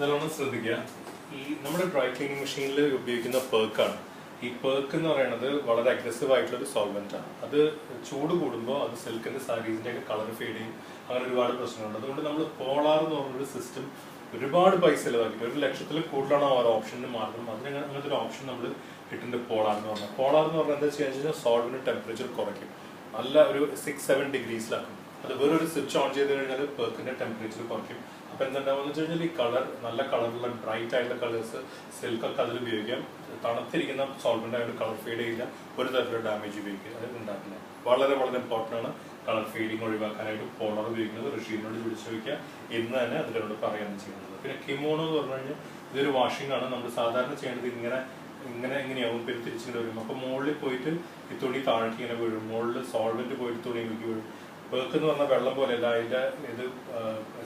നല്ലോണം ശ്രദ്ധിക്കുക. ഈ നമ്മുടെ ഡ്രൈ ക്ലീനിങ് മെഷീനിൽ ഉപയോഗിക്കുന്ന പേർക്കാണ്. ഈ പേർക്ക് എന്ന് പറയുന്നത് വളരെ അഗ്രസീവ് ആയിട്ടുള്ള ഒരു സോൾവെന്റ് ആണ്. അത് ചൂട് കൂടുമ്പോൾ അത് സിൽക്കിന്റെ സാരീസിന്റെ ഒക്കെ കളർ ഫെയ്ഡ് ചെയ്യും. അങ്ങനെ ഒരുപാട് പ്രശ്നങ്ങളുണ്ട്. അതുകൊണ്ട് നമ്മൾ പോളാർ എന്ന് പറഞ്ഞൊരു സിസ്റ്റം ഒരുപാട് പൈസ ചിലവാക്കിയിട്ട് 1,00,000 കൂടുതലാണ് ആ ഒരു ഓപ്ഷന് മാർഗം. അങ്ങനത്തെ ഒരു ഓപ്ഷൻ നമ്മൾ കിട്ടുന്നുണ്ട് പോളാർ എന്ന് പറഞ്ഞാൽ. പോളാർ എന്ന് പറഞ്ഞാൽ എന്താ ചെയ്യുക വെച്ചാൽ സോൾവിന്റെ ടെമ്പറേച്ചർ കുറയ്ക്കും. നല്ല ഒരു 6-7 ഡിഗ്രീസിലാക്കും. അത് വേറൊരു സ്വിച്ച് ഓൺ ചെയ്ത് കഴിഞ്ഞാൽ പേർക്കിന്റെ ടെമ്പറേച്ചർ കുറയ്ക്കും. അപ്പൊ എന്തുണ്ടാവുന്ന വെച്ച് കഴിഞ്ഞാൽ ഈ കളർ നല്ല കളറുള്ള ബ്രൈറ്റ് ആയിട്ടുള്ള കളേഴ്സ് സിൽക്കൊക്കെ അതിൽ ഉപയോഗിക്കാം. തണുത്തിരിക്കുന്ന സോൾവെന്റ് ആയിട്ട് കളർ ഫെയ്ഡ് ചെയ്യില്ല, ഒരു തരത്തിലുള്ള ഡാമേജ് ഉപയോഗിക്കുക അത് ഉണ്ടാക്കില്ല. വളരെ വളരെ ഇമ്പോർട്ടൻ്റ് ആണ് കളർ ഫെയ്ഡിങ് ഒഴിവാക്കാനായിട്ട് പോളർ ഉപയോഗിക്കുന്നത്. ഋഷിനോട് വിളിച്ചു ചോദിക്കുക എന്ന് തന്നെ അതിനോട് പറയുകയാണ് ചെയ്യുന്നത്. പിന്നെ കിമോണോ എന്ന് പറഞ്ഞു കഴിഞ്ഞാൽ ഇതൊരു വാഷിംഗ് ആണ്. നമ്മൾ സാധാരണ ചെയ്യേണ്ടത് എങ്ങനെയാവും പിന്നെ തിരിച്ചിങ്ങനെ വരും. അപ്പൊ മുകളിൽ പോയിട്ട് ഈ തുണി താഴേക്ക് ഇങ്ങനെ വീഴും, മുകളിൽ സോൾവെന്റ് പോയിട്ട് തുണിയിലേക്ക് വീഴും. പേർക്ക് എന്ന് പറഞ്ഞാൽ വെള്ളം പോലെയല്ല, അതിന്റെ ഇത്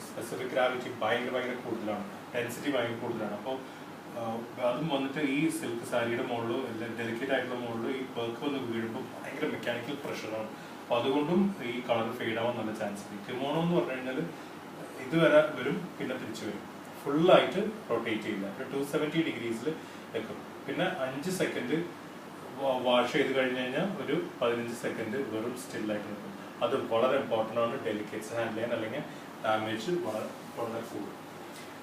സ്പെസിഫിക് ഗ്രാവിറ്റി ഭയങ്കര കൂടുതലാണ്, ഡെൻസിറ്റി ഭയങ്കര കൂടുതലാണ്. അപ്പോൾ അതും വന്നിട്ട് ഈ സിൽക്ക് സാരിയുടെ മുകളിലും ഡെലിക്കേറ്റ് ആയിട്ടുള്ള മുകളിലും ഈ പേർക്ക് വന്ന് വീഴുമ്പോൾ ഭയങ്കര മെക്കാനിക്കൽ പ്രഷറാണ്. അപ്പൊ അതുകൊണ്ടും ഈ കളർ ഫെയ്ഡ് ആവാൻ നല്ല ചാൻസ് ഉണ്ട്. കിമോണോ എന്ന് പറഞ്ഞു കഴിഞ്ഞാൽ ഇതുവരെ വരും, പിന്നെ തിരിച്ചു വരും, ഫുള്ളായിട്ട് റൊട്ടേറ്റ് ചെയ്യില്ല. 270 ഡിഗ്രീസിൽ വെക്കും. പിന്നെ 5 സെക്കൻഡ് വാഷ് ചെയ്ത് കഴിഞ്ഞ് കഴിഞ്ഞാൽ ഒരു 15 സെക്കൻഡ് വെറും സ്റ്റില്ലായിട്ട് നിൽക്കും. അത് വളരെ ഇമ്പോർട്ടൻ്റ് ആണ് ഡെലിക്കേറ്റ്സ് ഹാൻഡിൽ ചെയ്യാൻ, അല്ലെങ്കിൽ ഡാമേജ് വളരെ കൂടും.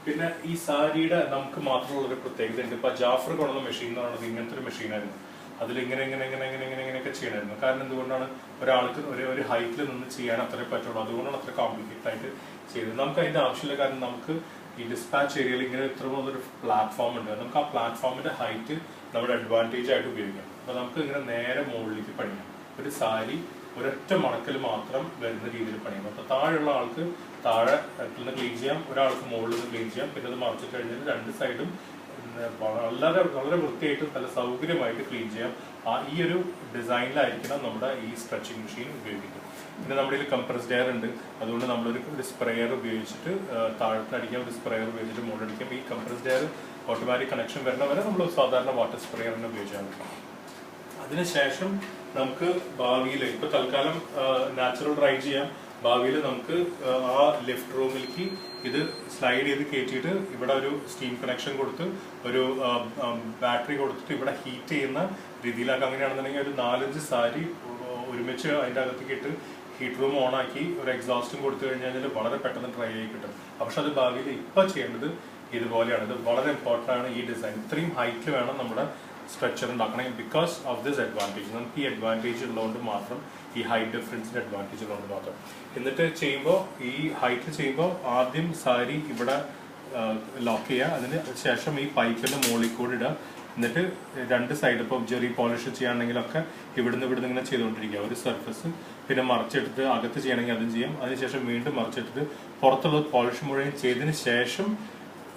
പിന്നെ ഈ സാരിയുടെ നമുക്ക് മാത്രമുള്ള ഒരു പ്രത്യേകത ഉണ്ട്. ഇപ്പൊ ജാഫർ കൊണ്ടുവന്ന മെഷീൻ എന്ന് പറയുന്നത് ഇങ്ങനത്തെ ഒരു മെഷീനായിരുന്നു. അതിൽ ഇങ്ങനെയൊക്കെ ചെയ്യണമായിരുന്നു. കാരണം എന്തുകൊണ്ടാണ് ഒരാൾക്ക് ഒരു ഹൈറ്റിൽ നിന്ന് ചെയ്യാൻ അത്രേ പറ്റുള്ളൂ. അതുകൊണ്ടാണ് അത്ര കോംപ്ലിക്കേറ്റഡ് ആയിട്ട് ചെയ്തത്. നമുക്ക് അതിന്റെ ആവശ്യമില്ല. കാരണം നമുക്ക് ഈ ഡിസ്പാച്ച് ഏരിയയിൽ ഇങ്ങനെ ഇത്ര ഒരു പ്ലാറ്റ്ഫോം ഉണ്ട്. നമുക്ക് ആ പ്ലാറ്റ്ഫോമിന്റെ ഹൈറ്റ് നമ്മുടെ അഡ്വാൻറ്റേജ് ആയിട്ട് ഉപയോഗിക്കാം. അപ്പൊ നമുക്ക് ഇങ്ങനെ നേരെ മുകളിലേക്ക് പണിയാം. ഒരു സാരി ഒരൊറ്റ മടക്കൽ മാത്രം വരുന്ന രീതിയിൽ പണിയാം. അപ്പൊ താഴെയുള്ള ആൾക്ക് താഴെ നിന്ന് ക്ലീൻ ചെയ്യാം, ഒരാൾക്ക് മുകളിൽ നിന്ന് ക്ലീൻ ചെയ്യാം. പിന്നെ അത് മറിച്ചിട്ട് കഴിഞ്ഞാൽ രണ്ട് സൈഡും വളരെ വൃത്തിയായിട്ട് നല്ല സൗകര്യമായിട്ട് ക്ലീൻ ചെയ്യാം. ഈ ഒരു ഡിസൈനിലായിരിക്കണം നമ്മുടെ ഈ സ്ട്രെച്ചിങ് മെഷീൻ ഉപയോഗിക്കുന്നത്. പിന്നെ നമ്മുടെ ഇതിൽ കംപ്രസ്ഡ് എയർ ഉണ്ട്. അതുകൊണ്ട് നമ്മളൊരു സ്പ്രെയർ ഉപയോഗിച്ചിട്ട് താഴത്തിനടിക്കാം, ഒരു സ്പ്രെയർ ഉപയോഗിച്ചിട്ട് മുകളിലടിക്കാം. ഈ കംപ്രസ്ഡ് എയർ ഓട്ടോമാറ്റിക് കണക്ഷൻ വരുന്ന വരെ നമ്മൾ സാധാരണ വാട്ടർ സ്പ്രെയറിനെ ഉപയോഗിച്ചാൽ മതി. അതിനുശേഷം നമുക്ക് ഭാവിയിൽ ഇപ്പൊ തൽക്കാലം നാച്ചുറൽ ഡ്രൈ ചെയ്യാം. ഭാവിയിൽ നമുക്ക് ആ ലിഫ്റ്റ് റൂമിലേക്ക് ഇത് സ്ലൈഡ് ചെയ്ത് കയറ്റിയിട്ട് ഇവിടെ ഒരു സ്റ്റീം കണക്ഷൻ കൊടുത്ത് ഒരു ബാറ്ററി കൊടുത്തിട്ട് ഇവിടെ ഹീറ്റ് ചെയ്യുന്ന രീതിയിലാക്കാം. അങ്ങനെയാണെന്നുണ്ടെങ്കിൽ ഒരു 4-5 സാരി ഒരുമിച്ച് അതിൻ്റെ അകത്തേക്ക് ഇട്ട് ഹീറ്റ് റൂം ഓൺ ആക്കി ഒരു എക്സോസ്റ്റും കൊടുത്തു കഴിഞ്ഞാൽ വളരെ പെട്ടെന്ന് ഡ്രൈ ആയി കിട്ടും. പക്ഷെ അത് ഭാവിയിൽ ഇപ്പൊ ചെയ്യേണ്ടത് ഇതുപോലെയാണ്. ഇത് വളരെ ഇമ്പോർട്ടൻ്റ് ആണ്. ഈ ഡിസൈൻ ഇത്രയും ഹൈറ്റിൽ വേണം നമ്മുടെ സ്ട്രക്ചർ ഉണ്ടാക്കണം. ബിക്കോസ് ഓഫ് ദിസ് അഡ്വാൻറ്റേജ്, നമുക്ക് ഈ അഡ്വാൻറ്റേജ് ഉള്ളതുകൊണ്ട് മാത്രം, ഈ ഹൈറ്റ് ഡിഫറൻസിന്റെ അഡ്വാൻറ്റേജ് ഉള്ളതുകൊണ്ട് മാത്രം. എന്നിട്ട് ചെയ്യുമ്പോൾ ഈ ഹൈറ്റ് ചെയ്യുമ്പോൾ ആദ്യം സാരി ഇവിടെ ലോക്ക് ചെയ്യുക. അതിന് ശേഷം ഈ പൈപ്പിന്റെ മുകളിൽ കൂടി ഇടുക. എന്നിട്ട് രണ്ട് സൈഡ് ഇപ്പോൾ ജെറി പോളിഷ് ചെയ്യുകയാണെങ്കിലൊക്കെ ഇവിടുന്ന് ഇങ്ങനെ ചെയ്തുകൊണ്ടിരിക്കുക ഒരു സർഫസ്. പിന്നെ മറിച്ചെടുത്ത് അകത്ത് ചെയ്യണമെങ്കിൽ അതും ചെയ്യാം. അതിനുശേഷം വീണ്ടും മറിച്ചെടുത്ത് പുറത്തുള്ള പോളിഷ് മുഴുവൻ ചെയ്തതിന് ശേഷം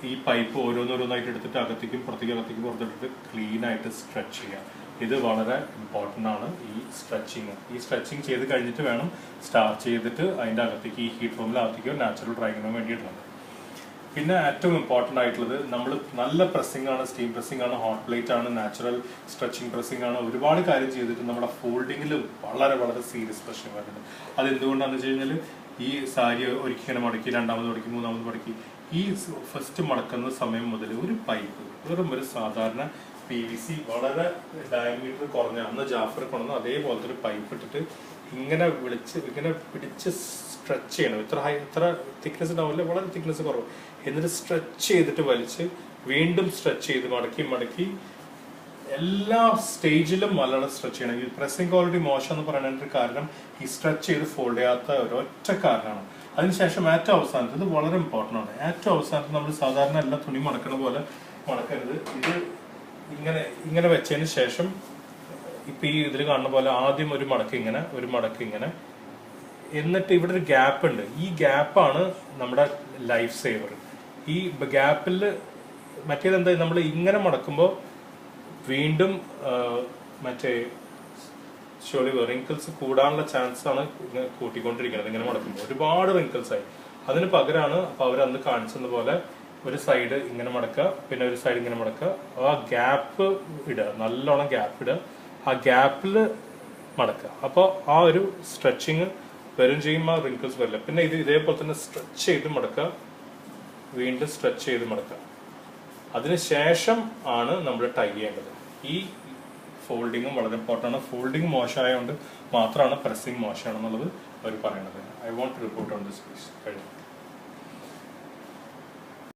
ഈ പൈപ്പ് ഓരോന്നോരോന്നായിട്ട് എടുത്തിട്ട് അകത്തേക്കും പുറത്തിട്ടിട്ട് ക്ലീൻ ആയിട്ട് സ്ട്രെച്ച് ചെയ്യുക. ഇത് വളരെ ഇമ്പോർട്ടൻ്റ് ആണ്. ഈ സ്ട്രെച്ചിങ് ചെയ്ത് കഴിഞ്ഞിട്ട് വേണം സ്റ്റാർട്ട് ചെയ്തിട്ട് അതിൻ്റെ അകത്തേക്ക് ഈ ഹീറ്റ് റൂമിൽ അകത്തേക്കോ നാച്ചുറൽ ഡ്രൈയിങ്ങിനോ വേണ്ടിയിടുന്നത്. പിന്നെ ഏറ്റവും ഇമ്പോർട്ടൻ്റ് ആയിട്ടുള്ളത് നമ്മൾ നല്ല പ്രസ്സിംഗ് ആണ്, സ്റ്റീം പ്രസ്സിംഗ് ആണ്, ഹോട്ട് പ്ലേറ്റ് ആണ്, നാച്ചുറൽ സ്ട്രെച്ചിങ് പ്രസ്സിംഗ് ആണ്. ഒരുപാട് കാര്യം ചെയ്തിട്ട് നമ്മുടെ ഫോൾഡിങ്ങിൽ വളരെ സീരിയസ് പ്രശ്നം വരുന്നുണ്ട്. അതെന്തുകൊണ്ടാണെന്ന് വെച്ച് കഴിഞ്ഞാൽ ഈ സാരി ഒരിക്കലും മടക്കി, രണ്ടാമത് മടക്കി, മൂന്നാമത് മടക്കി, ഈ ഫസ്റ്റ് മടക്കുന്ന സമയം മുതൽ ഒരു പൈപ്പ് വെറും ഒരു സാധാരണ PVC വളരെ ഡയമീറ്റർ കുറഞ്ഞ അന്ന് ജാഫർ കൊണ്ടുവന്ന് അതേപോലത്തെ ഒരു പൈപ്പ് ഇട്ടിട്ട് ഇങ്ങനെ പിടിച്ച് സ്ട്രെച്ച് ചെയ്യണം. ഇത്ര തിക്നെസ് ഉണ്ടാവില്ല, വളരെ തിക്നെസ് കുറവ്. എന്നിട്ട് സ്ട്രെച്ച് ചെയ്തിട്ട് വലിച്ച് വീണ്ടും സ്ട്രെച്ച് ചെയ്ത് മടക്കി എല്ലാ സ്റ്റേജിലും നല്ലോണം സ്ട്രെച്ച് ചെയ്യണം. ഈ പ്രസ്സിംഗ് ക്വാളിറ്റി മോശം എന്ന് പറയാനായിട്ട് കാരണം ഈ സ്ട്രെച്ച് ചെയ്ത് ഫോൾഡ് ചെയ്യാത്ത ഒരൊറ്റ കാരണമാണ്. അതിനുശേഷം ഏറ്റവും അവസാനത്ത്, ഇത് വളരെ ഇമ്പോർട്ടൻ്റ് ആണ്, ഏറ്റവും അവസാനത്ത് നമ്മൾ സാധാരണ എല്ലാ തുണി മടക്കണ പോലെ മടക്കരുത്. ഇത് ഇങ്ങനെ വെച്ചതിന് ശേഷം ഇപ്പൊ ഈ ഇതിൽ കാണുന്ന പോലെ ആദ്യം ഒരു മടക്ക് ഇങ്ങനെ, എന്നിട്ട് ഇവിടെ ഒരു ഗ്യാപ്പ് ഉണ്ട്. ഈ ഗ്യാപ്പാണ് നമ്മുടെ ലൈഫ് സേവർ. ഈ ഗ്യാപ്പിൽ മറ്റേതെന്താ, നമ്മൾ ഇങ്ങനെ മടക്കുമ്പോൾ വീണ്ടും മറ്റേ റിങ്കിൾസ് കൂടാനുള്ള ചാൻസ് ആണ് കൂട്ടിക്കൊണ്ടിരിക്കുന്നത്. ഇങ്ങനെ മടക്കുമ്പോൾ ഒരുപാട് റിങ്കിൾസ് ആയി. അതിന് പകരമാണ് അപ്പൊ അവരന്ന് കാണിച്ചത് പോലെ ഒരു സൈഡ് ഇങ്ങനെ മടക്കുക, പിന്നെ ഒരു സൈഡ് ഇങ്ങനെ മടക്കുക, ആ ഗ്യാപ്പ് ഇടുക, നല്ലോണം ഗ്യാപ്പ് ഇടുക, ആ ഗ്യാപ്പിൽ മടക്കുക. അപ്പോൾ ആ ഒരു സ്ട്രെച്ചിങ് വരും ചെയ്യുമ്പോൾ റിങ്കിൾസ് വരില്ല. പിന്നെ ഇത് ഇതേപോലെ തന്നെ സ്ട്രെച്ച് ചെയ്ത് മടക്കുക, വീണ്ടും സ്ട്രെച്ച് ചെയ്ത് മടക്കുക. അതിനുശേഷം ആണ് നമ്മൾ ടൈ ചെയ്യേണ്ടത്. ഈ ഫോൾഡിങ്ങും വളരെ ഇമ്പോർട്ടൻ്റ് ആണ്. ഫോൾഡിങ് മോശമായതുകൊണ്ട് മാത്രമാണ് പ്രസ്സിങ് മോശമാണെന്നുള്ളത് അവർ പറയുന്നത്. I want to report on this please. കഴിഞ്ഞു.